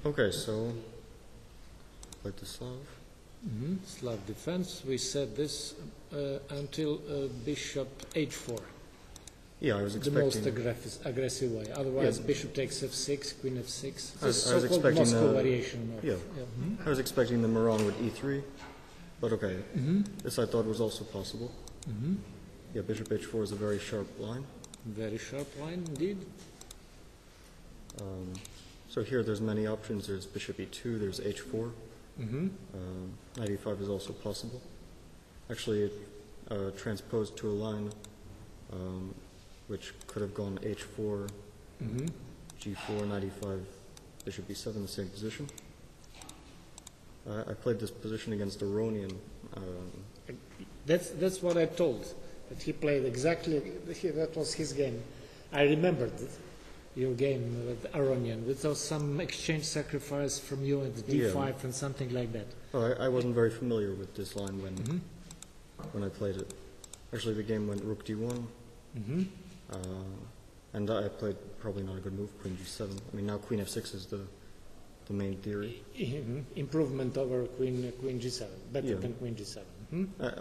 Okay, so like the Slav. Slav defense. We said this until bishop h4. Yeah, I was The most expecting. aggressive way. Otherwise, Yeah. bishop takes f6, queen f6. I was So-called expecting Moscow the- variation. Of, Yeah, I was expecting the Moran with e3, but okay. This I thought was also possible. Yeah, bishop h4 is a very sharp line. Very sharp line indeed. So here there's many options. There's bishop e2, there's h4. Knight e5 is also possible. Actually, it transposed to a line which could have gone h4, g4, knight e5, bishop e7, the same position. I played this position against Aronian. That's what I told. That he played exactly. That was his game. I remembered your game with Aronian. There was some exchange sacrifice from you at d5 and something like that. Well, I wasn't very familiar with this line when I played it. Actually, the game went rook d1, and I played probably not a good move, queen g7. I mean, now queen f6 is the main theory. Improvement over queen g7, better than queen g7.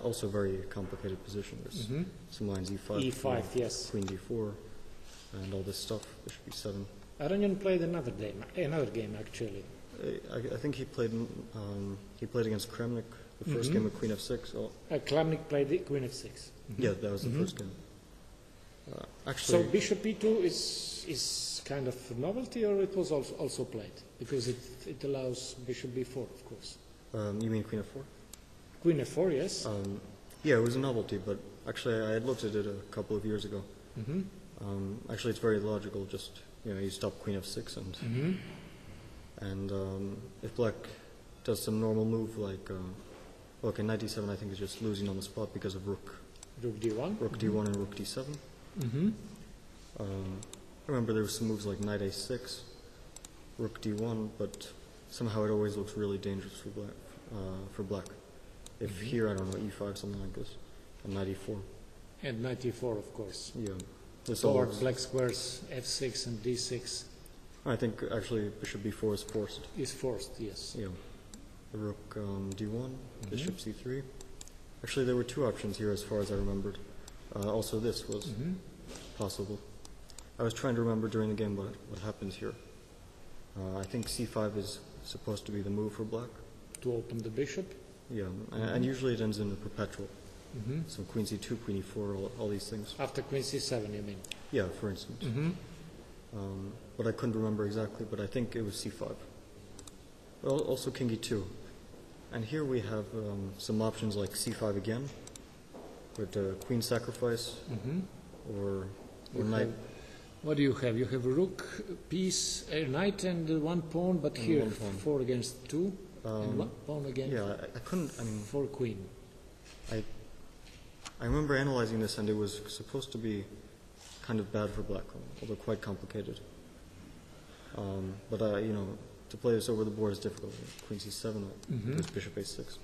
Also a very complicated position. There's some lines e5, e5, yes. queen d4, and all this stuff. Bishop e7. Aronian played another game actually. I think he played against Kramnik the first game of queen f6. Kramnik played queen f6. Yeah, that was the first game. So Actually, bishop e2 is kind of a novelty, or it was also played because it allows bishop b4, of course. you mean queen f4? Queen f4, yes. Yeah, it was a novelty, but actually I had looked at it a couple of years ago. Actually, it's very logical. Just you stop queen f6 and if black does some normal move like okay, knight d7, I think is just losing on the spot because of rook d1, rook d1 and rook d7. I remember there were some moves like knight a6, rook d1, but somehow it always looks really dangerous for black. If here, I don't know, e5, something like this, and knight e4. and knight e4, of course. Yeah. This Toward always, black squares f6 and d6 I think actually bishop b4 is forced. is forced, yes. Yeah. The rook d1, bishop c3. Actually, there were two options here as far as I remembered. Also, this was possible. I was trying to remember during the game what happens here. I think c5 is supposed to be the move for black. To open the bishop. Yeah, and usually it ends in a perpetual. So queen c2, queen e4, all these things. After queen c7, you mean? Yeah, for instance. But I couldn't remember exactly, but I think it was c5. Well, also king e2. And here we have some options like c5 again, with queen sacrifice, or knight. What do you have? You have a rook, piece, a knight, and one pawn, but And here one pawn. 4 against 2, and one pawn again. Yeah, I couldn't, I mean, 4 queen. I remember analyzing this, and it was supposed to be kind of bad for black, although quite complicated. But to play this over the board is difficult. Queen c7, there's bishop a6,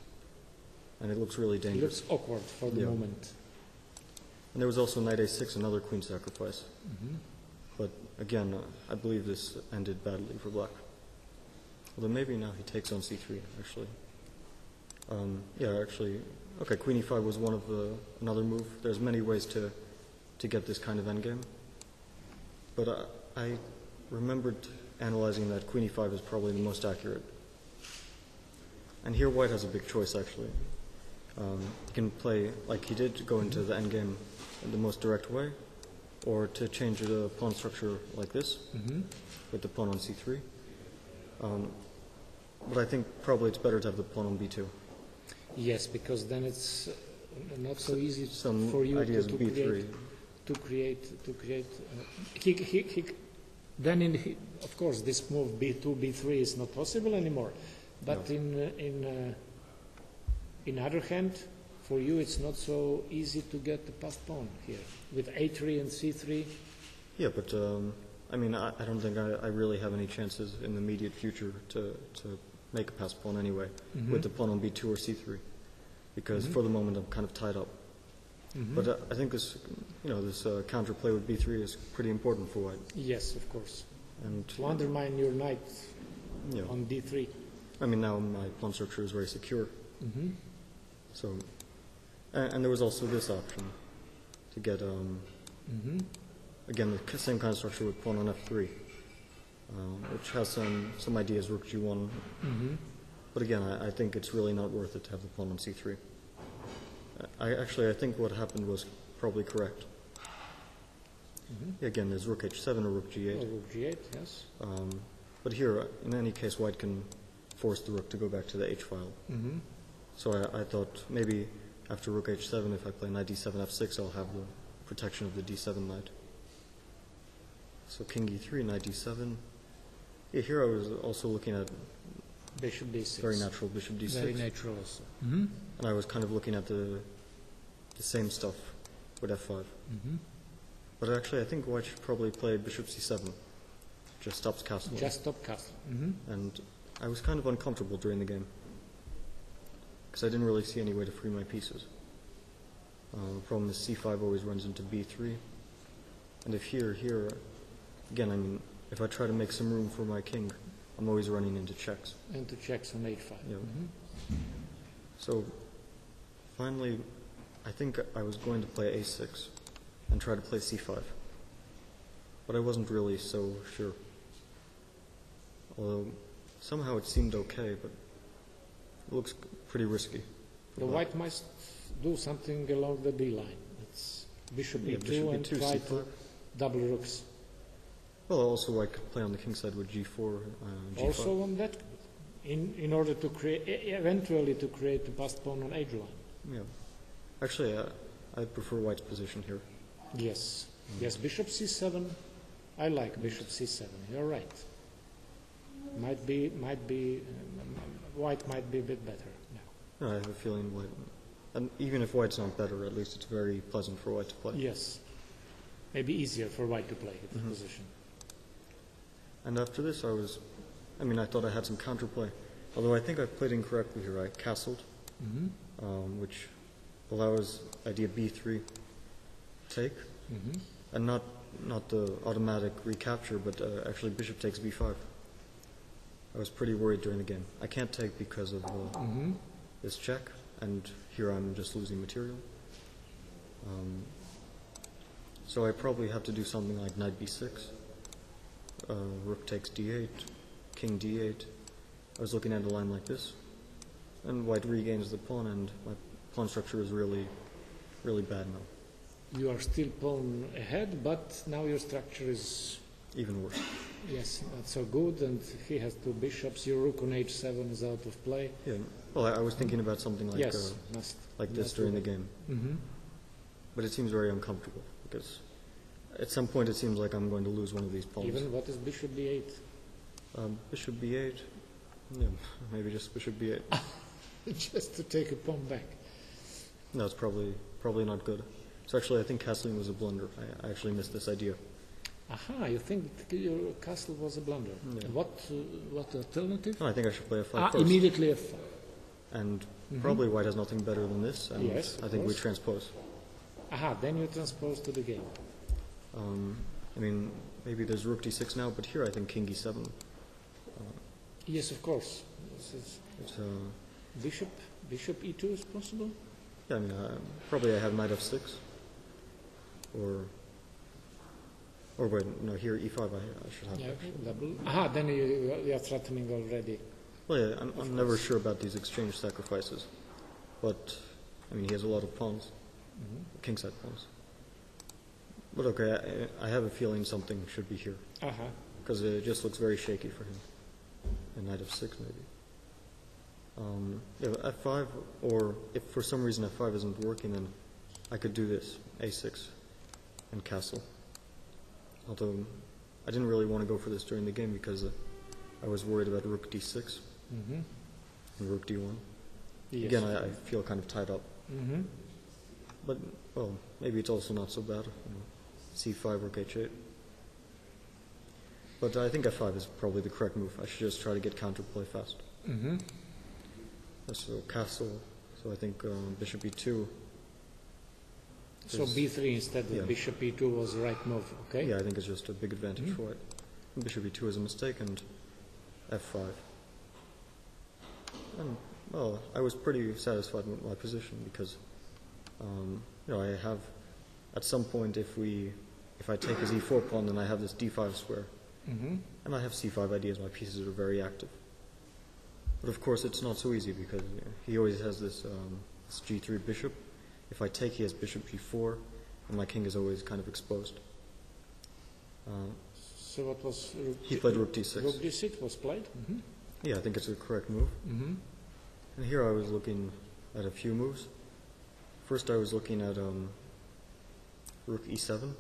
and it looks really It dangerous. looks awkward for the moment. And there was also knight a6, another queen sacrifice. But again, I believe this ended badly for black. Although maybe now he takes on c3, actually. Yeah, actually, okay, queen e5 was one of another move. There's many ways to get this kind of endgame. But I remembered analyzing that queen e5 is probably the most accurate. And here white has a big choice, actually. He can play, like he did, go into the endgame in the most direct way, or to change the pawn structure like this, with the pawn on c3. But I think probably it's better to have the pawn on b2. Yes, because then it's not so easy Some for you ideas to of b3. create. Of course, this move b2, b3 is not possible anymore. But No. in other hand, for you it's not so easy to get the passed pawn here with a3 and c3. Yeah, but I mean, I don't think I really have any chances in the immediate future to make a passed pawn anyway with the pawn on b2 or c3, because for the moment I'm kind of tied up. But I think this counterplay with b3 is pretty important for white. Yes, of course. And To undermine your knight Yeah. on d3. I mean, now my pawn structure is very secure. Mm-hmm. So, and there was also this option to get, Mm-hmm. again, the same kind of structure with pawn on f3, which has some ideas, rook g1. Mm-hmm. But again, I think it's really not worth it to have the pawn on c3. I think what happened was probably correct. Mm-hmm. Again, there's rook h7 or rook g8. Or rook g8, yes. But here, in any case, white can force the rook to go back to the h file. Mm-hmm. So I thought maybe after rook h7, if I play knight d7 f6, I'll have the protection of the d7 knight. So king e3, knight d7. Yeah, here I was also looking at Bishop d6. very natural bishop d6. Very natural also. Mm-hmm. And I was kind of looking at the same stuff with f5. Mm-hmm. But actually, I think white should probably play bishop c7. Just stops castling. Just stop castle. Mm-hmm. And I was kind of uncomfortable during the game because I didn't really see any way to free my pieces. The problem is c5 always runs into b3. And if here, again, I mean, if I try to make some room for my king, I'm always running into checks. And to checks on h5. Yeah. Mm-hmm. So finally, I think I was going to play a6 and try to play c5. But I wasn't really so sure. Although somehow it seemed okay, but it looks pretty risky. The white must do something along the d line. It's bishop Yeah, e2 bishop and e2, try c5. to double rooks. Well, also I could play on the king side with g4, g5. Also on that, in order to create, eventually to create the passed pawn on h line. Yeah. Actually, I prefer white's position here. Yes. Yes, bishop c7. I like bishop c7. You're right. Might be. White might be a bit better now. I have a feeling white, and even if white's not better, at least it's very pleasant for white to play. Yes. Maybe easier for white to play at the Mhm. position. And after this, I thought I had some counterplay. Although I think I played incorrectly here. I castled, Mm-hmm. which allows idea b3 take, Mm-hmm. and not the automatic recapture, but actually bishop takes b5. I was pretty worried during the game. I can't take because of Mm-hmm. this check, and here I'm just losing material. So I probably have to do something like knight b6, rook takes d8, king d8. I was looking at a line like this, and white regains the pawn, and my pawn structure is really, really bad now. You are still pawn ahead, but now your structure is, Even worse. yes, not so good, and he has two bishops. Your rook on h7 is out of play. Yeah. Well, I was thinking about something like Yes, must. like this must during do the game, Mm-hmm. but it seems very uncomfortable because at some point it seems like I'm going to lose one of these pawns. Even what is bishop b8? Bishop b8. Yeah, maybe just bishop b8. Just to take a pawn back. No, it's probably not good. So actually, I think castling was a blunder. I actually missed this idea. Aha, you think your castle was a blunder. Yeah. What alternative? No, I think I should play f5 first. Immediately f5. And Mhm. probably white has nothing better than this, and Yes, of I think we course. transpose. Aha, then you transpose to the game. Maybe there's rook d6 now, but here I think king e7. Yes, of course. This is It's, bishop e2 is possible. yeah, probably I have knight f6, or wait, no, here e5 I should have. Yeah, double. Aha, then you are threatening already. Well, yeah, I'm never sure about these exchange sacrifices, but he has a lot of pawns, kingside pawns. But okay, I have a feeling something should be here Aha. because it just looks very shaky for him. A knight f6 maybe. Yeah, f5, or if for some reason f5 isn't working, then I could do this, a6, and castle. Although I didn't really want to go for this during the game because I was worried about rook d6 Mm-hmm. and rook d1. Yes. Again, I feel kind of tied up. Mm-hmm. But, well, maybe it's also not so bad. C5, rook h8. But I think f5 is probably the correct move. I should just try to get counterplay fast. Mm-hmm. So castle, so I think bishop e2. So is- b3 instead of yeah. bishop e2 was the right move, okay? Yeah, I think it's just a big advantage Mhm. for white. Bishop e2 is a mistake, and f5. And, well, I was pretty satisfied with my position because, I have, at some point, if I take his e4 pawn, then I have this d5 square. And I have c5 ideas, my pieces are very active. But of course, it's not so easy because he always has this g3 bishop. If I take, he has bishop g4, and my king is always kind of exposed. So what was... He played rook d6. Rook d6 was played? Yeah, I think it's a correct move. And here I was looking at a few moves. First I was looking at rook e7,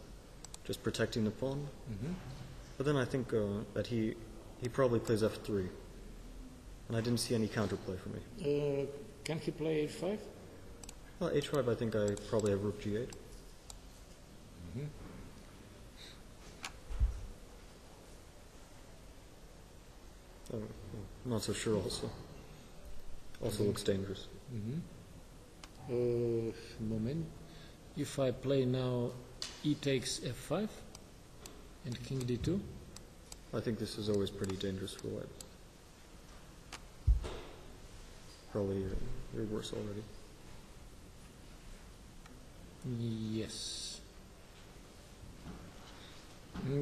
just protecting the pawn. But then I think that he probably plays f3. And I didn't see any counterplay for me. Can he play h5? Well, h5 I think I probably have rook g8. Not so sure also. Also looks dangerous. Moment. If I play now e takes f5 and king d2? I think this is always pretty dangerous for white. Probably you're worse already. Yes.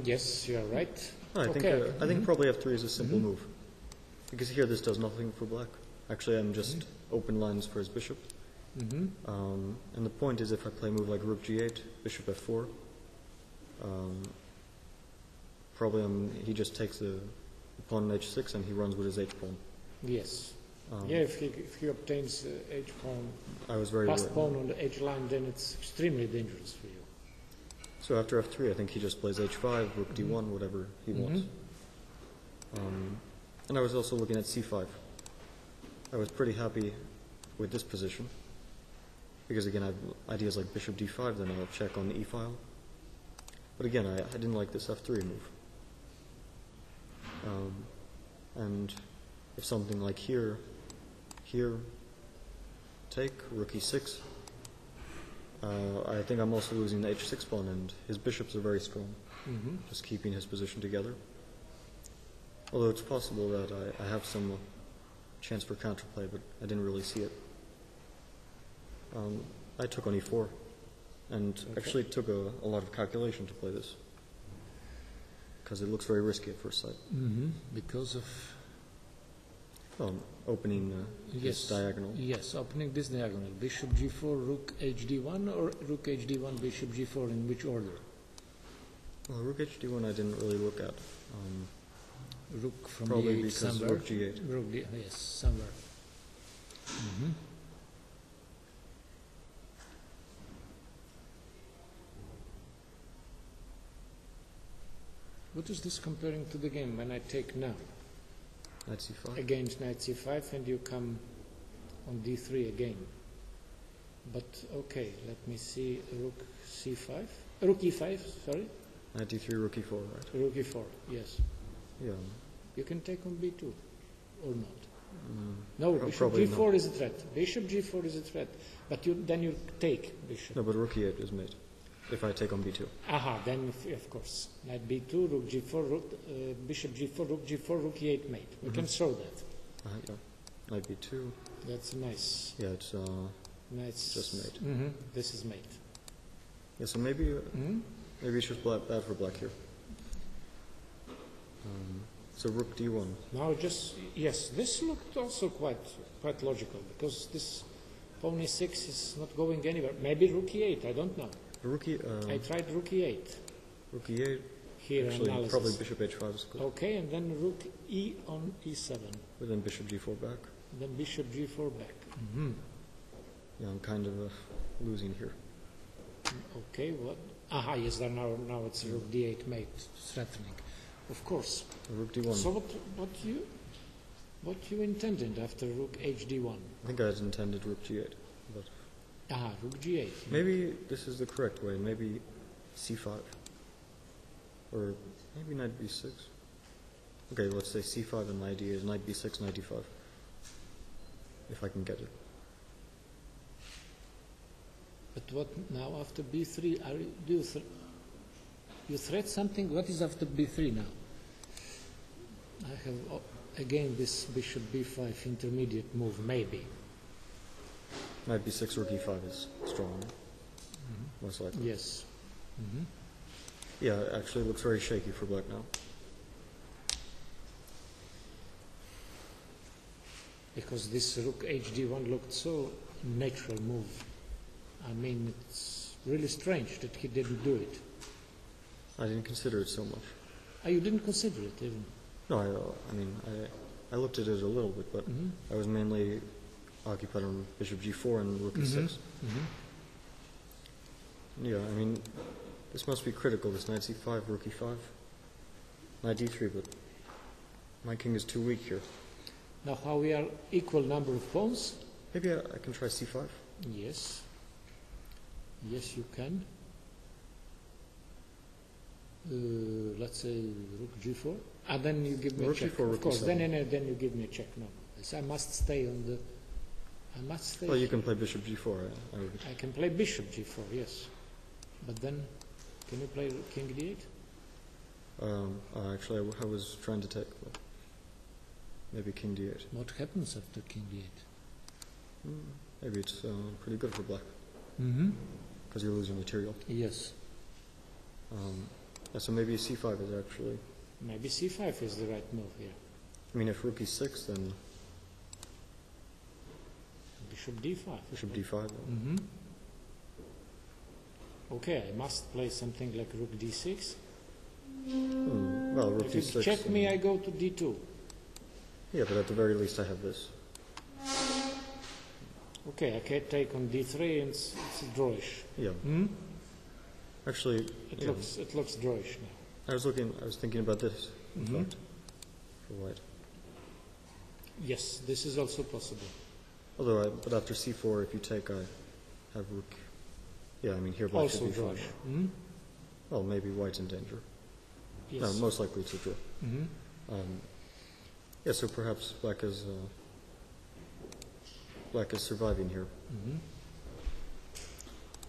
Yes, you are right. I think probably f3 is a simple move. Because here this does nothing for black. Actually, I'm just open lines for his bishop. And the point is if I play a move like rook g8, bishop f4, probably he just takes the pawn on h6 and he runs with his h-pawn. Yes. If he obtains h pawn, I was very passed pawn on the h line, then it's extremely dangerous for you. So after f3, I think he just plays h5, rook d1, whatever he wants. And I was also looking at c5. I was pretty happy with this position because again I have ideas like bishop d5, then I'll check on the e file. But again, I didn't like this f3 move. And if something like here, take, rook e6, I think I'm also losing the h6 pawn, and his bishops are very strong, just keeping his position together. Although it's possible that I have some chance for counterplay, but I didn't really see it. I took on e4, and actually it took a lot of calculation to play this, because it looks very risky at first sight. Because of... opening this diagonal. Yes, opening this diagonal. Bishop g4, rook hd1, or rook hd1, bishop g4, in which order? Well, rook hd1 I didn't really look at. Rook from probably d8 because somewhere. rook g8. Rook d, yes, somewhere. What is this comparing to the game when I take now? Knight c5. Against knight c5, and you come on d3 again. But okay, let me see, rook c5, rook e5, sorry. Knight d3, rook e4, right? Rook e4, yes. Yeah. You can take on b2, or not. No, bishop probably g4 not. is a threat. Bishop g4 is a threat, but then you take bishop. No, but rook e8 is made if I take on b2. Aha, then of course, knight b2, rook g4, bishop g4, rook e8 mate. We can show that. Yeah. Knight b2. That's nice. Yeah, it's Nice. just mate. This is mate. Yeah, so maybe it's just bad for black here. So rook d1. Now yes, this looked also quite logical, because this pawn e6 is not going anywhere. Maybe rook e8, I don't know. I tried rook e8. Rook e8. Here Actually, analysis. probably bishop h5 is good. Okay, and then rook e on e7. But then bishop g4 back. Then bishop g4 back. Yeah, I'm kind of losing here. Okay, what? Aha, yes, then now it's rook d8 mate threatening. Of course. Rook d1. So what you intended after rook hd1? I think I had intended rook g8. But Rook g8. maybe this is the correct way. Maybe c5. Or maybe knight b6. Okay, let's say c5 and my idea is knight b6, knight d5. If I can get it. But what now after b3? You threat something? What is after b3 now? I have again this bishop b5 intermediate move, maybe. Knight b6, rook e5 is strong, most likely. Yes. Yeah, it actually looks very shaky for black now. Because this rook hd1 looked so natural move. I mean, it's really strange that he didn't do it. I didn't consider it so much. Oh, you didn't consider it even? No, I looked at it a little bit, but I was mainly occupied on bishop g4 and rook e6. Yeah, I mean, this must be critical, this knight c5, rook e5, knight d3, but my king is too weak here. Now how we are equal number of pawns? Maybe I can try c5. Yes. Yes, you can. Let's say rook g4. And then you give me Rook a check. g4, rook Of course, e7. then you give me a check. No, yes, I must stay on the. I must stay. Well, you can play bishop g4. I can play bishop g4. Yes, but then can you play king d8? Actually, I was trying to take, but maybe king d8. What happens after king d8? Maybe it's pretty good for black, because you're losing material. Yes. Yeah, so maybe c5 is actually... Maybe c5 is the right move here. I mean, if rook e6, then Bishop d5. bishop d5. Then. Okay, I must play something like rook d6. Well, rook If you e6. check me, I go to d2. Yeah, but at the very least I have this. Okay, I can take on d3 and it's drawish. Yeah. Actually, It looks drawish now. I was thinking about this, in fact, for white. Yes, this is also possible. Although, but after c4, if you take, I have rook. Yeah, I mean, here black Also should be drawish. fine. Well, maybe white's in danger. Yes. No, most likely it's a draw. Yeah, so perhaps black is surviving here.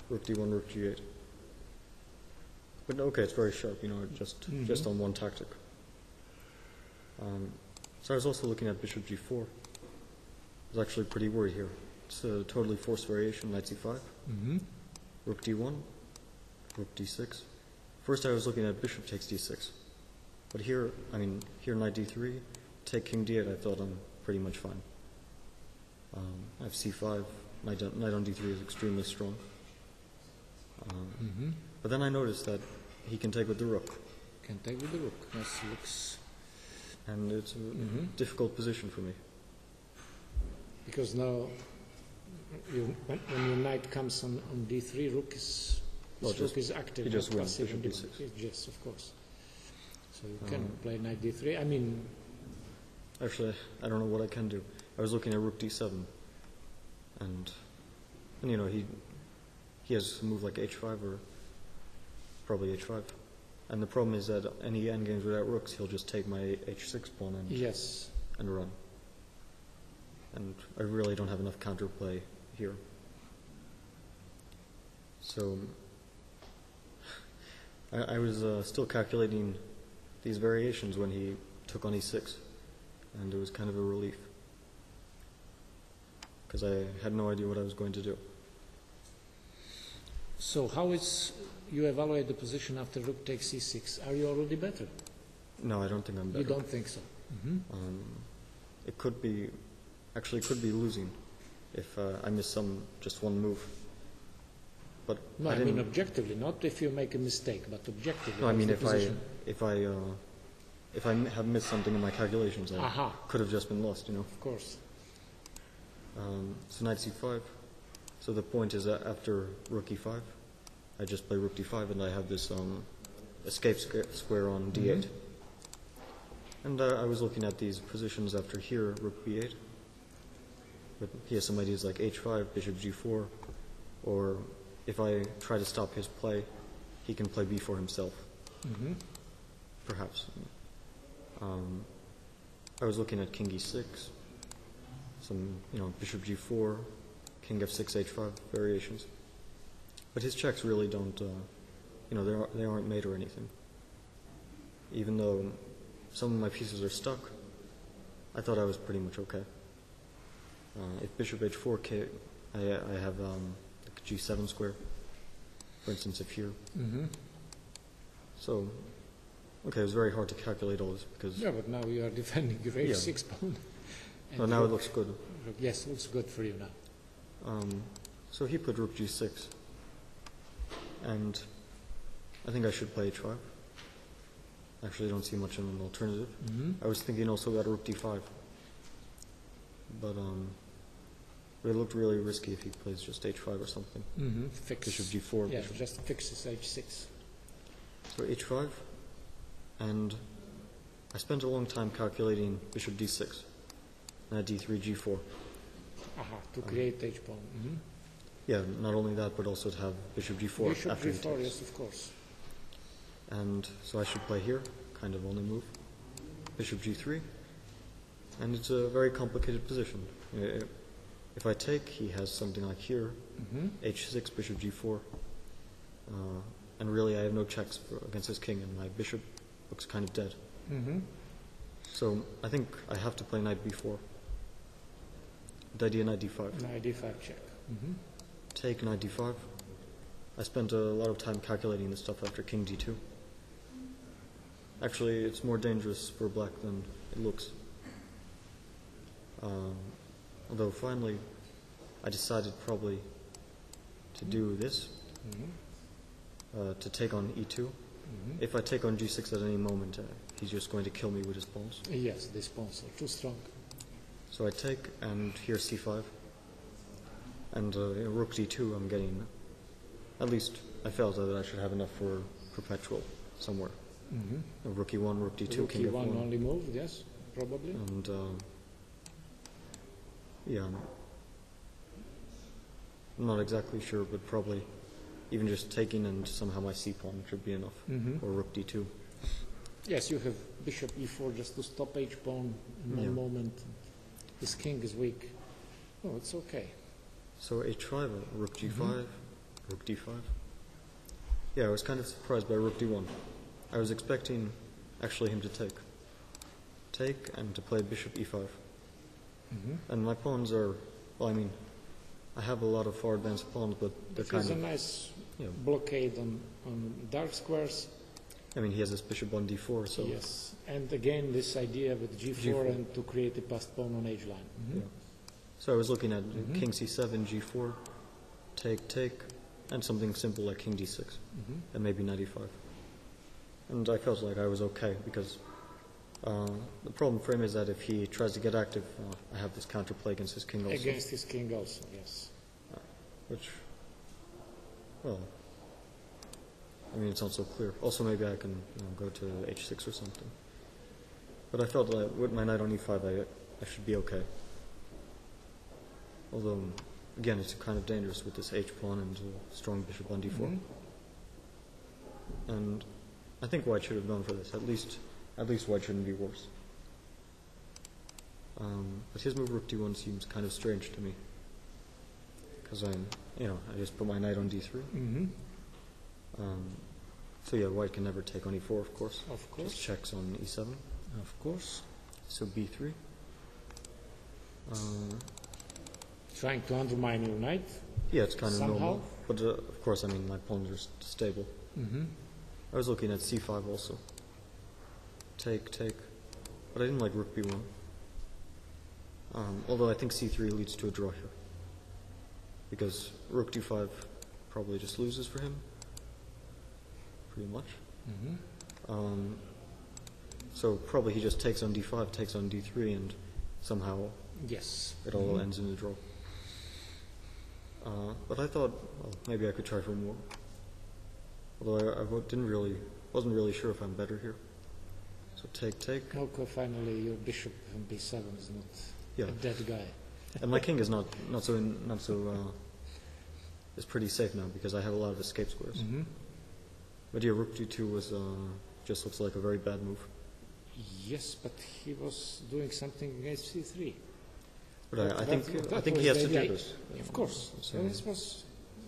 Rook d1, rook g8. But okay, it's very sharp, you know, just on one tactic. So I was also looking at bishop g4. I was actually pretty worried here. It's a totally forced variation, knight c5, rook d1, rook d6. First I was looking at bishop takes d6. But here, I mean, here knight d3, take king d8, I thought I'm pretty much fine. I have c5, knight on d3 is extremely strong. But then I noticed that he can take with the rook. Can take with the rook. Yes, looks. And it's a difficult position for me. Because now, when your knight comes on d3, rook is active. He just not wins, passive. bishop d6. Yes, of course. So you can play knight d3. I mean, actually, I don't know what I can do. I was looking at rook d7, and you know, he has a move like h5 or probably h5. And the problem is that any endgames without rooks, he'll just take my h6 pawn and run. And I really don't have enough counterplay here. So I was still calculating these variations when he took on e6, and it was kind of a relief, because I had no idea what I was going to do. So how is you evaluate the position after rook takes c6? Are you already better? No, I don't think I'm better. You don't think so? It could be losing if I miss just one move. But No, I mean objectively, not if you make a mistake, but objectively. No, I mean if if I have missed something in my calculations, I could have just been lost, you know. Of course. So knight c5. So the point is that after rook e5, I just play rook d5, and I have this escape square on d8. And I was looking at these positions after here, rook b8. But he has some ideas like h5, bishop g4, or if I try to stop his play, he can play b4 himself. Perhaps. I was looking at king e6, some, you know, bishop g4, king f6, h5 variations. But his checks really don't, you know, they aren't mate or anything. Even though some of my pieces are stuck, I thought I was pretty much okay. If bishop h4, I have like g7 square, for instance, if here. So, okay, it was very hard to calculate all this because... Yeah, but now you are defending your h6 pawn. Well, now it looks good. Yes, it looks good for you now. So he put rook g6, and I think I should play h5. Actually, I don't see much of an alternative. I was thinking also about rook d5, but it looked really risky if he plays just h5 or something. Fix. Bishop g4. Yeah, bishop. just fixes h6. So h5, and I spent a long time calculating bishop d6, and at d3, g4. Aha, to create h pawn. Yeah, not only that, but also to have bishop g4 Bishop after he g4, takes. yes, of course. And so I should play here, kind of only move. Bishop g3, and it's a very complicated position. If I take, he has something like here, h6, bishop g4, and really I have no checks against his king, and my bishop looks kind of dead. So I think I have to play knight b4. The idea knight d5. Knight d5 check. Take knight d5. I spent a lot of time calculating this stuff after king d2. Actually, it's more dangerous for black than it looks. Although finally, I decided probably to do this, to take on e2. If I take on g6 at any moment, he's just going to kill me with his pawns. Yes, these pawns are too strong. So I take, and here c5. And rook d2, I'm getting, at least I felt that I should have enough for perpetual somewhere. Rook e1, rook d2, Rook king e1 f1. only moved, yes, probably. And yeah, I'm not exactly sure, but probably even just taking and somehow my c pawn should be enough, or rook d2. Yes, you have bishop e4 just to stop h pawn in one moment. His king is weak. Oh, it's okay. So h5, rook g5, rook d5. Yeah, I was kind of surprised by rook d1. I was expecting actually him to take and to play bishop e5. And my pawns are, well, I mean, I have a lot of far advanced pawns, but they're kind There's of... a nice blockade on dark squares. I mean, he has this bishop on d4, so... Yes, and again this idea with g4, and to create a passed pawn on h line. Yeah. So I was looking at king c7, g4, take, and something simple like king d6, and maybe knight e5. And I felt like I was okay, because the problem for him is that if he tries to get active, I have this counterplay against his king also. Against his king also, yes. Which, well, I mean, it's not so clear. Also, maybe I can go to h6 or something. But I felt that with my knight on e5, I should be okay. Although, again, it's kind of dangerous with this h-pawn and strong bishop on d4. And I think white should have gone for this. At least white shouldn't be worse. But his move rook d1 seems kind of strange to me. Because I just put my knight on d3. So yeah, white can never take on e4, of course. Of course. Just checks on e7. Of course. So b3. Trying to undermine your knight. Yeah, it's kind of somehow. normal. But of course, I mean, my pawns are stable. I was looking at c5 also. Take. But I didn't like rook b1. Although I think c3 leads to a draw here. Because rook d5 probably just loses for him. Pretty much. So probably he just takes on d5, takes on d3, and somehow it all ends in a draw. But I thought, well, maybe I could try for more. Although I wasn't really sure if I'm better here. So take. Okay, finally your bishop on b7 is not a dead guy. And my king is not so is pretty safe now because I have a lot of escape squares. But yeah, rook d2 was just looks like a very bad move. Yes, but he was doing something against c3. But I think he has to do this. Of course. So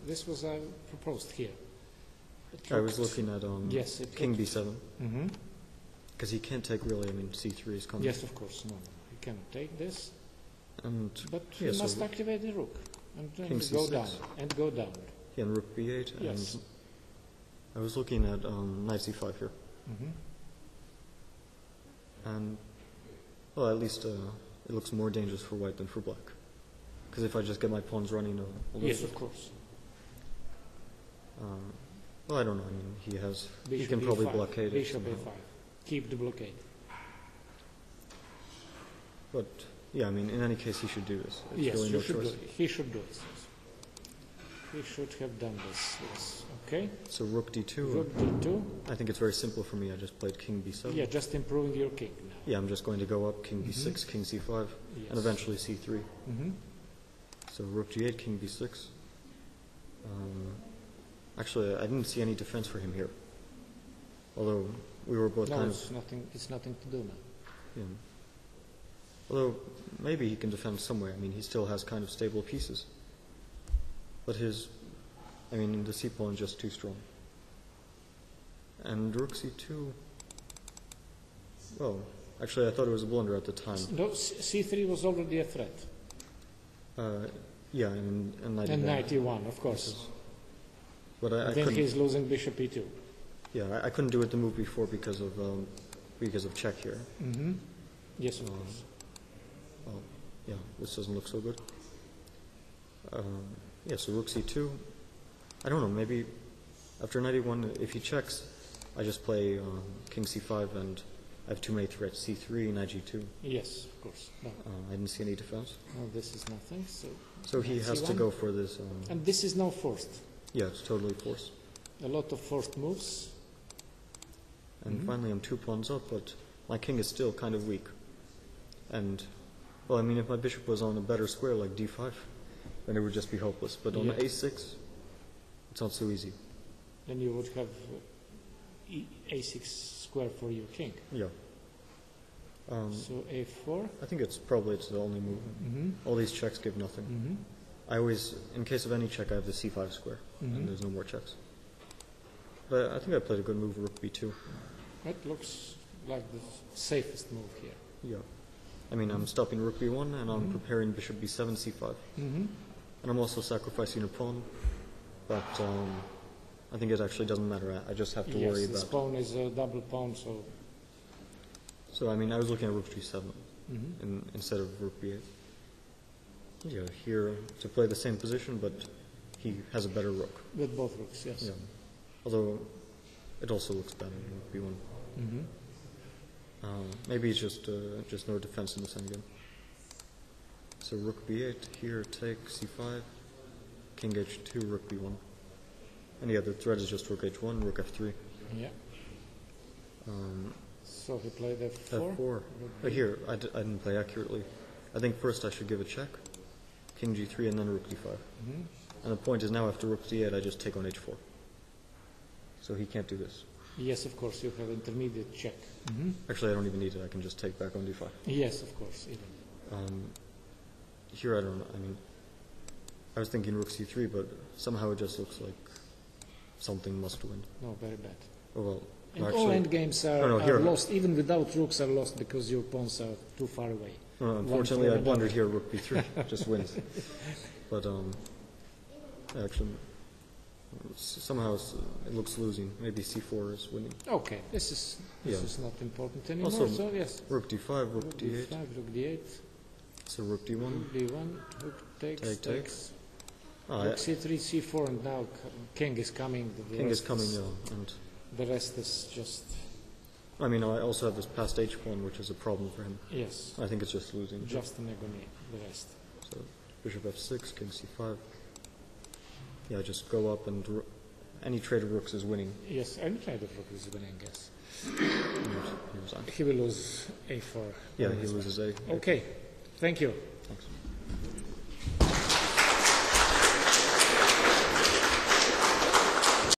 This was proposed here. I was looking at king b7. Because he can't take really, I mean, c3 is coming. Yes, of course. No, he cannot take this. And But yeah, he so must activate the rook and then King go C6. down and go down. yeah, and rook b8. Yes. And I was looking at knight c5 here. Hmm. And, well, at least it looks more dangerous for white than for black. Because if I just get my pawns running, I'll lose Yes, it. of course. Well, I don't know. I mean, he Bishop can probably E5, blockade it. Bishop somehow. A5. Keep the blockade. But, yeah, I mean, in any case, he should do this. It's Yes, really you no should do choice. it. He should do it. Yes. He should have done this. Yes. Okay. So rook d2. Rook D2. I think it's very simple for me. I just played king b7. Yeah, just improving your king now. Yeah, I'm just going to go up king b6, king c5, Yes. and eventually c3. Hmm. So rook g8, king b6. Actually, I didn't see any defense for him here. Although we were both No, kind it's nothing. It's nothing to do now. yeah. Although maybe he can defend some way. I mean, he still has kind of stable pieces. But I mean, the c pawn is just too strong. And rook c2. Well, actually, I thought it was a blunder at the time. No, C3 was already a threat. Yeah, and knight And e1. knight E1, of course. But I Then couldn't. he's losing bishop E2. Yeah, I couldn't do it the move before because of check here. Hmm. Yes, of course. Well, yeah, this doesn't look so good. Yeah, so rook c2. I don't know, maybe after knight e1, if he checks, I just play king c5 and I have too many threats, c3, knight g2. Yes, of course. No, I didn't see any defense. no, this is nothing. So he knight has to C1. go for this. And this is now forced. Yeah, it's totally forced. A lot of forced moves. And finally I'm 2 pawns up, but my king is still kind of weak. And, well, I mean, if my bishop was on a better square like d5, then it would just be hopeless. But on Yeah. a6, it's not so easy. Then you would have A6 square for your king. Yeah. So A4. I think it's the only move. Mm-hmm. All these checks give nothing. Mm-hmm. I always, in case of any check, I have the c5 square, and there's no more checks. But I think I played a good move, rook b2. That looks like the safest move here. Yeah. I mean, I'm stopping rook b1, and I'm preparing bishop b7, c5. Mm-hmm. And I'm also sacrificing a pawn, but I think it actually doesn't matter. I just have to worry Yes, this about... pawn is a double pawn, so... So, I mean, I was looking at rook g7 Mm-hmm. instead of rook b8. Yeah, here to play the same position, but he has a better rook. With both rooks, yes. Yeah. Although it also looks better in rook b1. Mm-hmm. Maybe it's just no defense in this endgame. So rook b8, here take c5, king h2, rook b1. And yeah, the threat is just rook h1, rook f3. Yeah. Um, So he played F4. f4. But here, I didn't play accurately. I think first I should give a check, king g3, and then rook d5. Mm-hmm. And the point is now after rook d8, I just take on h4. So he can't do this. Yes, of course, you have intermediate check. Mm-hmm. Actually, I don't even need it. I can just take back on d5. Yes, of course, even. Here, I don't know. I mean, I was thinking rook c3, but somehow it just looks like something must win. No, very bad. Oh, well, And no, all actually, endgames no, are here- lost, even without rooks are lost because your pawns are too far away. no, unfortunately, I One for blundered here. Rook b3 just wins. But actually, somehow it looks losing. Maybe c4 is winning. Okay, this is Yeah. not important anymore. Also, so yes, Rook d5, rook d8. d5, rook d8, So rook d1. rook d1, rook takes, Take. takes. Ah, Rook c3, c4, and now king is coming. The king is rest coming, yeah. And The rest is just I mean, I also have this passed h pawn, which is a problem for him. yes, I think it's just losing. just an agony. The rest. So bishop f6, king c5. Yeah, just go up and any trade of rooks is winning. Yes, any trade of rook is winning. Yes, He was on. he will lose a4. Yeah, he loses a. Okay, thank you. Thanks.